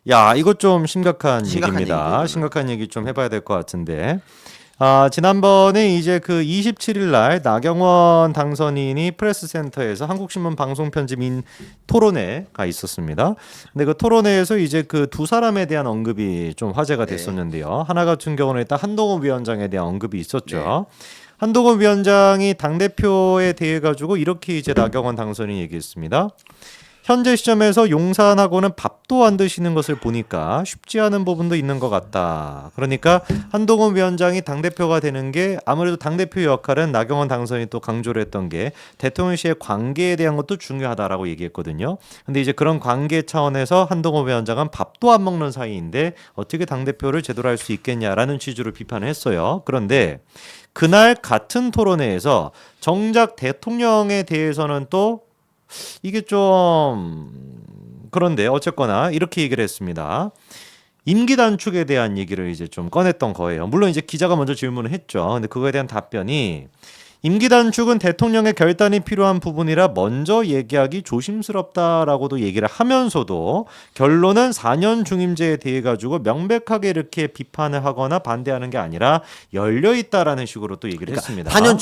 야, 이거 좀 심각한 심각한 얘기입니다. 얘기죠, 이거는. 심각한 얘기 좀 해봐야 될 것 같은데. 지난번에 이제 그 27일 날 나경원 당선인이 프레스센터에서 한국신문 방송편집인 토론회가 있었습니다. 근데 그 토론회에서 이제 그 두 사람에 대한 언급이 좀 화제가 네. 됐었는데요. 하나 같은 경우는 일단 한동훈 위원장에 대한 언급이 있었죠. 네. 한동훈 위원장이 당대표에 대해 가지고 이렇게 이제 나경원 당선인이 얘기했습니다. 현재 시점에서 용산하고는 밥도 안 드시는 것을 보니까 쉽지 않은 부분도 있는 것 같다. 그러니까 한동훈 위원장이 당대표가 되는 게 아무래도 당대표 역할은 나경원 당선인이 또 강조를 했던 게 대통령실의 관계에 대한 것도 중요하다라고 얘기했거든요. 근데 이제 그런 관계 차원에서 한동훈 위원장은 밥도 안 먹는 사이인데 어떻게 당대표를 제대로 할 수 있겠냐라는 취지로 비판을 했어요. 그런데 그날 같은 토론회에서 정작 대통령에 대해서는 또 이게 좀 그런데 어쨌거나 이렇게 얘기를 했습니다. 임기 단축에 대한 얘기를 이제 좀 꺼냈던 거예요. 물론 이제 기자가 먼저 질문을 했죠. 근데 그거에 대한 답변이 임기 단축은 대통령의 결단이 필요한 부분이라 먼저 얘기하기 조심스럽다라고도 얘기를 하면서도 결론은 4년 중임제에 대해 가지고 명백하게 이렇게 비판을 하거나 반대하는 게 아니라 열려 있다라는 식으로 또 얘기를 했습니다. 4년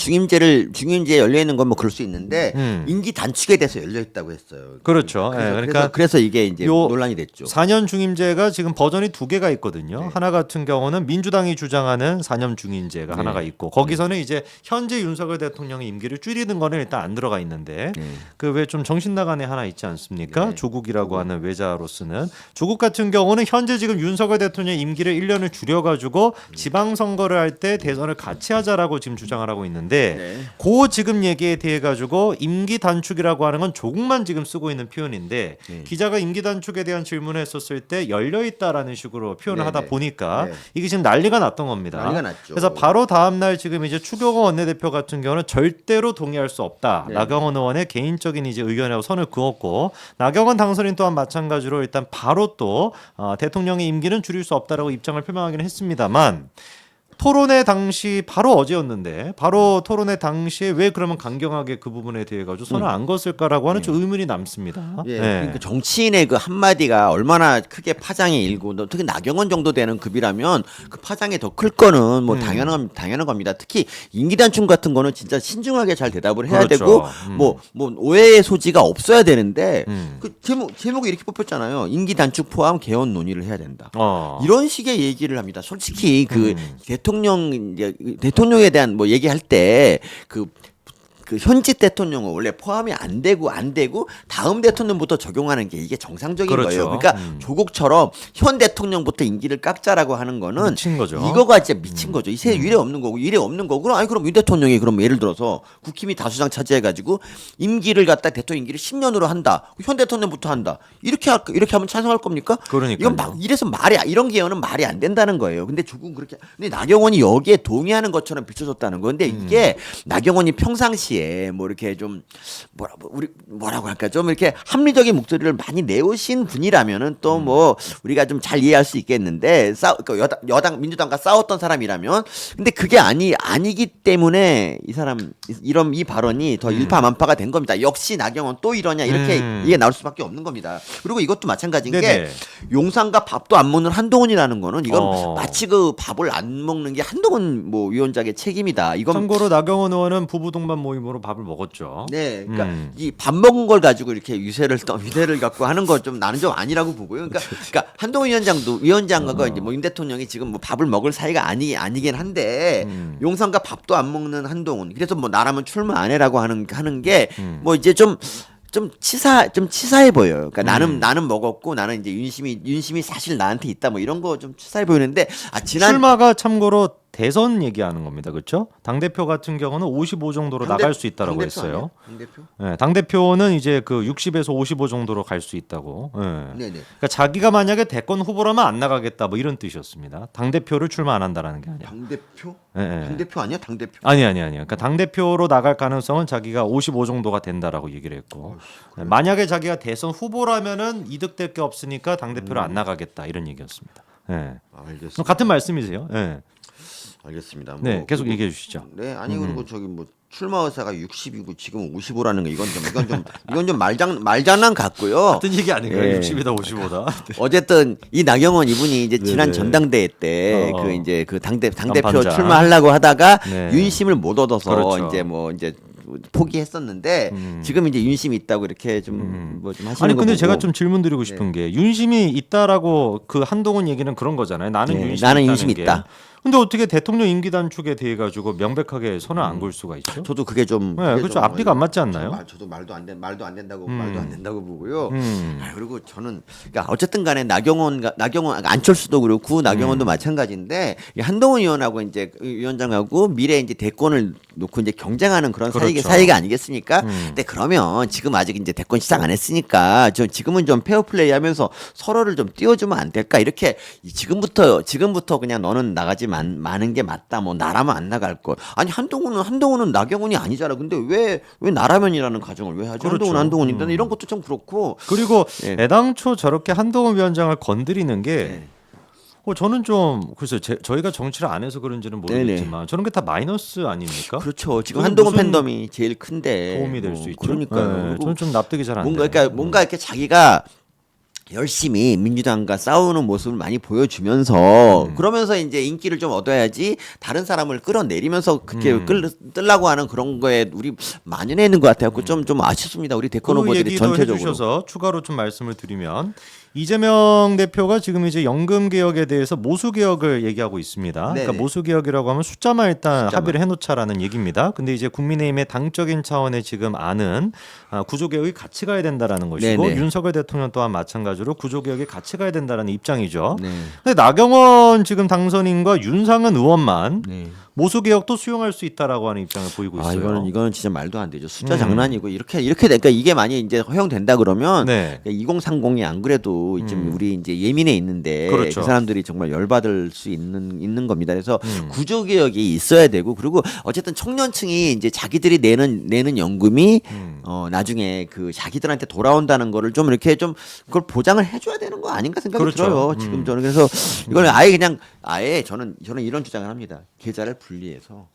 중임제에 열려 있는 건 뭐 그럴 수 있는데 음. 임기 단축에 대해서 열려 있다고 했어요. 그렇죠. 그래서, 예, 그러니까 그래서 이게 이제 요 논란이 됐죠. 4년 중임제가 지금 버전이 두 개가 있거든요. 네. 하나 같은 경우는 민주당이 주장하는 4년 중임제가 네. 하나가 있고 거기서는 이제 현재 윤석열 대통령의 임기를 줄이는 거는 일단 안 들어가 있는데 그 왜 좀 정신 나간 애 하나 있지 않습니까? 네. 조국이라고 하는 외자로서는 조국 같은 경우는 현재 지금 윤석열 대통령의 임기를 1년을 줄여가지고 지방선거를 할 때 대선을 같이 하자라고 지금 주장을 하고 있는데 네. 그 지금 얘기에 대해 가지고 임기 단축이라고 하는 건 조국만 지금 쓰고 있는 표현인데 기자가 임기 단축에 대한 질문을 했었을 때 열려 있다라는 식으로 표현을 네, 하다 네. 보니까 네. 이게 지금 난리가 났던 겁니다. 난리가 났죠. 그래서 바로 다음 날 지금 이제 추경호 원내대표 같은 경우는 절대로 동의할 수 없다. 네. 나경원 의원의 개인적인 이제 의견이라고 선을 그었고 나경원 당선인 또한 마찬가지로 일단 바로 또 대통령의 임기는 줄일 수 없다라고 입장을 표명하기는 했습니다만 토론회 당시 바로 어제였는데 바로 토론회 당시에 왜 그러면 강경하게 그 부분에 대해 가지고 선을 안 걷을까라고 하는 좀 의문이 남습니다. 예, 네. 그러니까 정치인의 그 한마디가 얼마나 크게 파장이 일고 또 특히 나경원 정도 되는 급이라면 그 파장이 더 클 거는 뭐 당연한 겁니다. 특히 임기 단축 같은 거는 진짜 신중하게 잘 대답을 해야 그렇죠. 되고 뭐 오해의 소지가 없어야 되는데 음. 그 제목이 이렇게 뽑혔잖아요. 임기 단축 포함 개헌 논의를 해야 된다. 이런 식의 얘기를 합니다. 솔직히 그 대통령에 대한 뭐 얘기할 때그 그 현직 대통령은 원래 포함이 안 되고 다음 대통령부터 적용하는 게 이게 정상적인 그렇죠. 거예요. 그러니까 조국처럼 현 대통령부터 임기를 깎자라고 하는 거는 미친 거죠. 이거가 진짜 미친 거죠. 이 세계 유례 없는 거고 이례 없는 거고 그럼 윤 대통령이 그럼 예를 들어서 국힘이 다수당 차지해 가지고 임기를 갖다 대통령 임기를 10년으로 한다. 현 대통령부터 한다. 이렇게 하면 찬성할 겁니까? 그러니까요. 이건 이래서 이런 개헌은 말이 안 된다는 거예요. 근데 조국은 그렇게 근데 나경원이 여기에 동의하는 것처럼 비춰졌다는 건데 이게 나경원이 평상시에 뭐 이렇게 좀 뭐라고 할까 좀 이렇게 합리적인 목소리를 많이 내오신 분이라면은 또 뭐 우리가 좀 잘 이해할 수 있겠는데 여당 민주당과 싸웠던 사람이라면 근데 그게 아니기 때문에 이 발언이 더 일파만파가 된 겁니다. 역시 나경원 또 이러냐 이렇게 이게 나올 수밖에 없는 겁니다. 그리고 이것도 마찬가지인 네네. 게 용산과 밥도 안 먹는 한동훈이라는 거는 이건 어. 마치 그 밥을 안 먹는 게 한동훈 뭐 위원장의 책임이다. 이건 참고로 나경원 의원은 부부 동반 모임으로 밥을 먹었죠. 네, 그러니까 이 밥 먹은 걸 가지고 이렇게 유세를 갖고 하는 거 좀 나는 좀 아니라고 보고요. 그러니까 한동훈 위원장과 이제 뭐 윤 대통령이 지금 뭐 밥을 먹을 사이가 아니긴 한데 용산과 밥도 안 먹는 한동훈. 그래서 뭐 나라면 출마 안 해라고 하는 게 뭐 이제 좀 치사해 보여요. 그러니까 나는 먹었고 나는 이제 윤심이 사실 나한테 있다 뭐 이런 거 좀 치사해 보이는데 출마가 참고로 대선 얘기하는 겁니다. 그렇죠? 당대표 같은 경우는 55 정도로 나갈 수 있다라고 당대표 했어요. 아니에요? 당대표? 네, 당대표는 이제 그 60에서 55 정도로 갈 수 있다고. 네. 네네. 그러니까 자기가 만약에 대권 후보라면 안 나가겠다 뭐 이런 뜻이었습니다. 당대표를 출마 안 한다라는 게 아니라. 당대표? 네. 당대표 아니야? 당대표? 아니. 그러니까 당대표로 나갈 가능성은 자기가 55 정도가 된다라고 얘기를 했고 만약에 자기가 대선 후보라면은 이득될 게 없으니까 당대표를 안 나가겠다 이런 얘기였습니다. 네. 알겠습니다. 같은 말씀이세요? 네. 알겠습니다. 네, 계속 얘기해 주시죠. 네, 아니 그리고 저기 뭐 출마 의사가 60이고 지금 55라는 거 이건 좀 말장난 같고요. 같은 얘기 아닌가요? 예. 60이다 55다. 어쨌든 이 나경원 이분이 이제 지난 네네. 전당대회 때 어. 그 이제 그 당대표 간판자. 출마하려고 하다가 네. 윤심을 못 얻어서 그렇죠. 이제 포기했었는데 지금 이제 윤심이 있다고 이렇게 좀 뭐 좀 하시는 아니 거 근데 보고 제가 좀 질문 드리고 싶은 게 윤심이 있다라고 그 한동훈 얘기는 그런 거잖아요. 나는 네, 윤심이 나는 있다는 윤심이 게. 있다. 근데 어떻게 대통령 임기 단축에 대해 가지고 명백하게 손을 안 걸 수가 있죠? 저도 그게 좀 네, 그렇죠. 앞뒤가 안 맞지 않나요? 저도 말도 안 된다고 보고요. 음. 그리고 저는 그러니까 어쨌든 간에 나경원 안철수도 그렇고 나경원도 마찬가지인데 이 한동훈 의원하고 이제 위원장하고 미래 이제 대권을 놓고 이제 경쟁하는 그런 그렇죠. 사이가 아니겠습니까? 근데 그러면 지금 아직 이제 대권 시작 안 했으니까 지금은 좀 페어플레이하면서 서로를 좀 띄워주면 안 될까? 이렇게 지금부터 그냥 너는 나가지 마는 게 맞다. 뭐 나라면 안 나갈 걸. 아니 한동훈은 나경원이 아니잖아. 근데 왜 나라면이라는 가정을 왜 하지? 그렇죠. 한동훈인데 이런 것도 좀 그렇고. 그리고 예. 애당초 저렇게 한동훈 위원장을 건드리는 게 네. 저는 좀 글쎄요. 저희가 정치를 안 해서 그런지는 모르겠지만 저런 게 다 마이너스 아닙니까? 그렇죠. 지금 그게 한동훈 무슨 팬덤이 제일 큰데 도움이 될 수 있죠. 그러니까요. 네, 저는 좀 납득이 잘 안 돼요. 뭔가 이렇게 자기가 열심히 민주당과 싸우는 모습을 많이 보여주면서 그러면서 이제 인기를 좀 얻어야지 다른 사람을 끌어내리면서 그렇게 끌려고 하는 그런 거에 우리 만연해 있는 것 같아요. 좀 아쉽습니다. 우리 대권 그 후보들이 얘기도 전체적으로. 해주셔서 추가로 좀 말씀을 드리면 이재명 대표가 지금 이제 연금 개혁에 대해서 모수 개혁을 얘기하고 있습니다. 네네. 그러니까 모수 개혁이라고 하면 숫자만 일단 숫자만. 합의를 해놓자라는 얘기입니다. 근데 이제 국민의힘의 당적인 차원의 지금 안은 구조 개혁이 같이 가야 된다라는 것이고 네네. 윤석열 대통령 또한 마찬가지로 구조 개혁이 같이 가야 된다라는 입장이죠. 네. 근데 나경원 지금 당선인과 윤상은 의원만 네. 모수 개혁도 수용할 수 있다라고 하는 입장을 보이고 있어요. 이거는 진짜 말도 안 되죠. 숫자 장난이고 이렇게 되니까 이게 많이 이제 허용된다 그러면 네. 2030이 안 그래도 좀 우리 이제 예민해 있는데 그렇죠. 그 사람들이 정말 열받을 수 있는 겁니다. 그래서 구조 개혁이 있어야 되고 그리고 어쨌든 청년층이 이제 자기들이 내는 연금이 나중에 그 자기들한테 돌아온다는 거를 좀 이렇게 좀 그걸 보장을 해줘야 되는 거 아닌가 생각이 그렇죠. 들어요. 지금 저는 그래서 이걸 아예 저는 이런 주장을 합니다. 계좌를 분리해서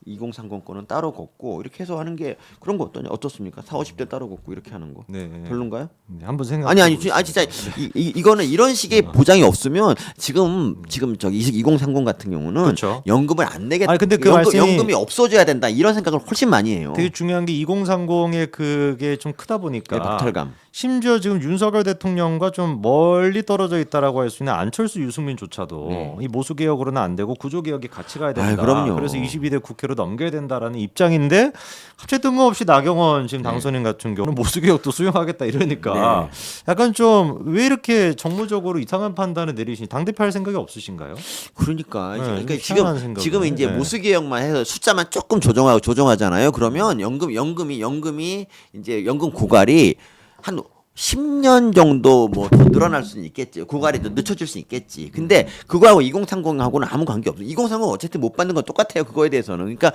2030 거는 따로 걷고 이렇게 해서 하는 게 그런 거 어떻습니까? 40, 50대 따로 걷고 이렇게 하는 거 네. 별론가요? 네, 한번 생각. 아니 진짜 이거는 이런 식의 보장이 없으면 지금 저기 2030 같은 경우는 그렇죠. 연금을 안 내겠다. 아니, 근데 그 말씀이 연금이 없어져야 된다 이런 생각을 훨씬 많이 해요. 되게 중요한 게 2030의 그게 좀 크다 보니까 네, 박탈감. 심지어 지금 윤석열 대통령과 좀 멀리 떨어져 있다라고 할 수 있는 안철수 유승민조차도 이 모수 개혁으로는 안 되고 구조 개혁이 같이 가야 된다. 그럼요. 그래서 22대 국회로 넘겨야 된다라는 입장인데 갑자기 뜬금없이 나경원 지금 당선인 같은 경우는 모수 개혁도 수용하겠다 이러니까 약간 좀 왜 이렇게 정무적으로 이상한 판단을 내리시니 당대표 할 생각이 없으신가요? 그러니까, 네, 그러니까 희한한 생각을. 지금 이제 네. 모수 개혁만 해서 숫자만 조금 조정하잖아요. 그러면 연금이 이제 연금 고갈이 한 10년 정도 뭐 더 늘어날 수는 있겠지. 고갈이 더 늦춰질 수 있겠지. 근데 그거하고 2030하고는 아무 관계 없어. 2030은 어쨌든 못 받는 건 똑같아요. 그거에 대해서는. 그러니까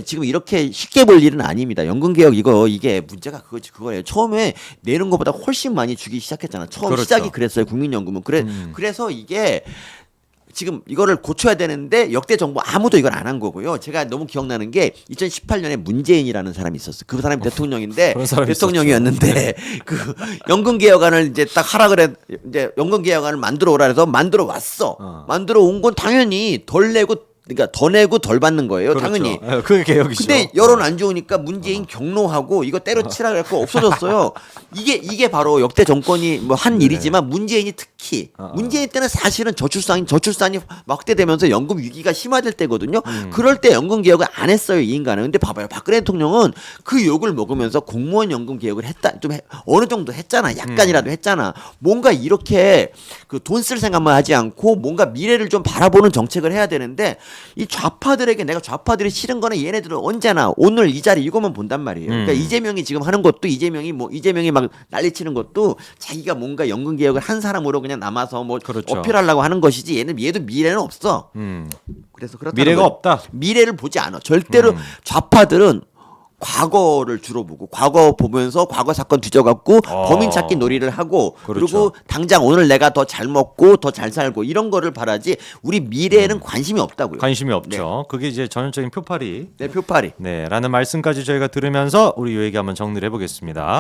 지금 이렇게 쉽게 볼 일은 아닙니다. 연금 개혁 이게 문제가 그거예요. 처음에 내는 것보다 훨씬 많이 주기 시작했잖아. 처음 그렇죠. 시작이 그랬어요. 국민연금은. 그래서 이게 지금 이거를 고쳐야 되는데 역대 정부 아무도 이걸 안 한 거고요. 제가 너무 기억나는 게 2018년에 문재인이라는 사람이 있었어요. 그 사람이 대통령인데 그런 사람이 대통령이었는데 그 연금 개혁안을 이제 딱 하라 그래 이제 연금 개혁안을 만들어 오라 해서 만들어 왔어. 만들어 온 건 당연히 그러니까 더 내고 덜 받는 거예요. 그렇죠. 당연히. 네, 그게 개혁이죠. 근데 여론 안 좋으니까 문재인 경로하고 이거 때려치라 그래갖고 없어졌어요. 이게 바로 역대 정권이 뭐 한 일이지만 문재인이 특히 문재인 때는 사실은 저출산이 확대되면서 연금 위기가 심화될 때거든요. 그럴 때 연금 개혁을 안 했어요 이 인간은. 근데 봐봐요 박근혜 대통령은 그 욕을 먹으면서 공무원 연금 개혁을 어느 정도 했잖아. 약간이라도 했잖아. 뭔가 이렇게 그 돈 쓸 생각만 하지 않고 뭔가 미래를 좀 바라보는 정책을 해야 되는데. 이 좌파들에게 내가 좌파들이 싫은 거는 얘네들은 언제나 오늘 이 자리 이거만 본단 말이에요. 그러니까 이재명이 지금 하는 것도 이재명이 막 난리치는 것도 자기가 뭔가 연금 개혁을 한 사람으로 그냥 남아서 뭐 그렇죠. 어필하려고 하는 것이지 얘도 미래는 없어. 그래서 그렇다는 미래가 거예요. 없다. 미래를 보지 않아. 절대로 좌파들은 과거를 주로 보고 과거 보면서 과거 사건 뒤져갖고 범인 찾기 놀이를 하고 그렇죠. 그리고 당장 오늘 내가 더 잘 먹고 더 잘 살고 이런 거를 바라지 우리 미래에는 관심이 없다고요. 관심이 없죠. 그게 이제 전형적인 표파리. 네, 표파리. 네, 라는 말씀까지 저희가 들으면서 우리 요 얘기 한번 정리를 해보겠습니다.